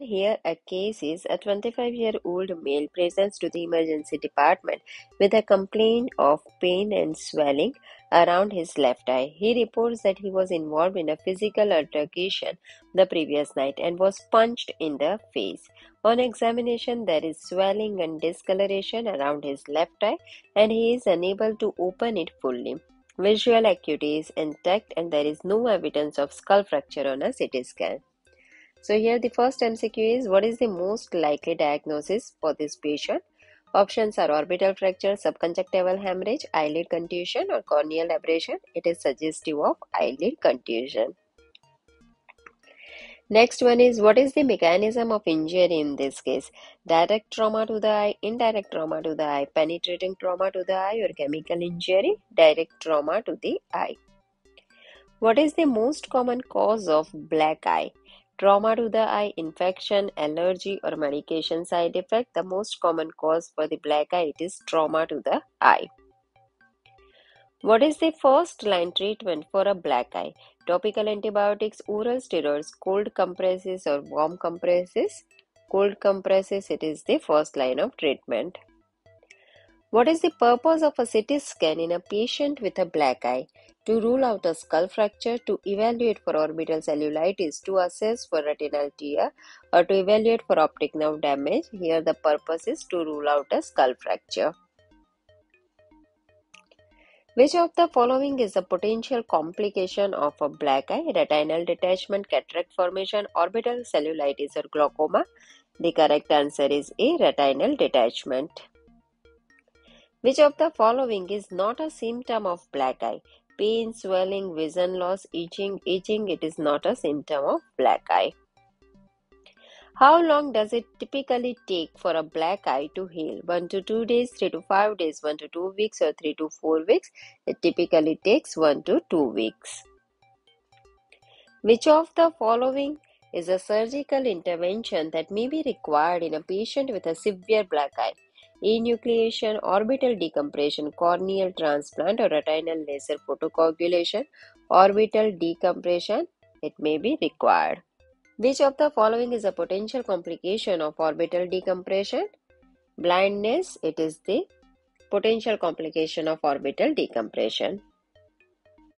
here a case is a 25-year-old male presents to the emergency department with a complaint of pain and swelling around his left eye. He reports that he was involved in a physical altercation the previous night and was punched in the face. On examination, there is swelling and discoloration around his left eye and he is unable to open it fully. Visual acuity is intact and there is no evidence of skull fracture on a CT scan. So here the first MCQ is, what is the most likely diagnosis for this patient? Options are orbital fracture, subconjunctival hemorrhage, eyelid contusion or corneal abrasion. It is suggestive of eyelid contusion. Next one is, what is the mechanism of injury in this case? Direct trauma to the eye, indirect trauma to the eye, penetrating trauma to the eye or chemical injury? Direct trauma to the eye. What is the most common cause of black eye? Trauma to the eye, infection, allergy or medication side effect. The most common cause for the black eye, it is trauma to the eye. What is the first line treatment for a black eye? Topical antibiotics, oral steroids, cold compresses or warm compresses? Cold compresses, it is the first line of treatment. What is the purpose of a CT scan in a patient with a black eye? To rule out a skull fracture, to evaluate for orbital cellulitis, to assess for retinal tear, or to evaluate for optic nerve damage. Here the purpose is to rule out a skull fracture. Which of the following is a potential complication of a black eye? Retinal detachment, cataract formation, orbital cellulitis or glaucoma? The correct answer is A, retinal detachment. Which of the following is not a symptom of black eye? Pain, swelling, vision loss, itching. Itching, it is not a symptom of black eye. How long does it typically take for a black eye to heal? 1 to 2 days, 3 to 5 days, 1 to 2 weeks or 3 to 4 weeks? It typically takes 1 to 2 weeks. Which of the following is a surgical intervention that may be required in a patient with a severe black eye? Enucleation, orbital decompression, corneal transplant or retinal laser photocoagulation? Orbital decompression, it may be required. Which of the following is a potential complication of orbital decompression? Blindness, it is the potential complication of orbital decompression.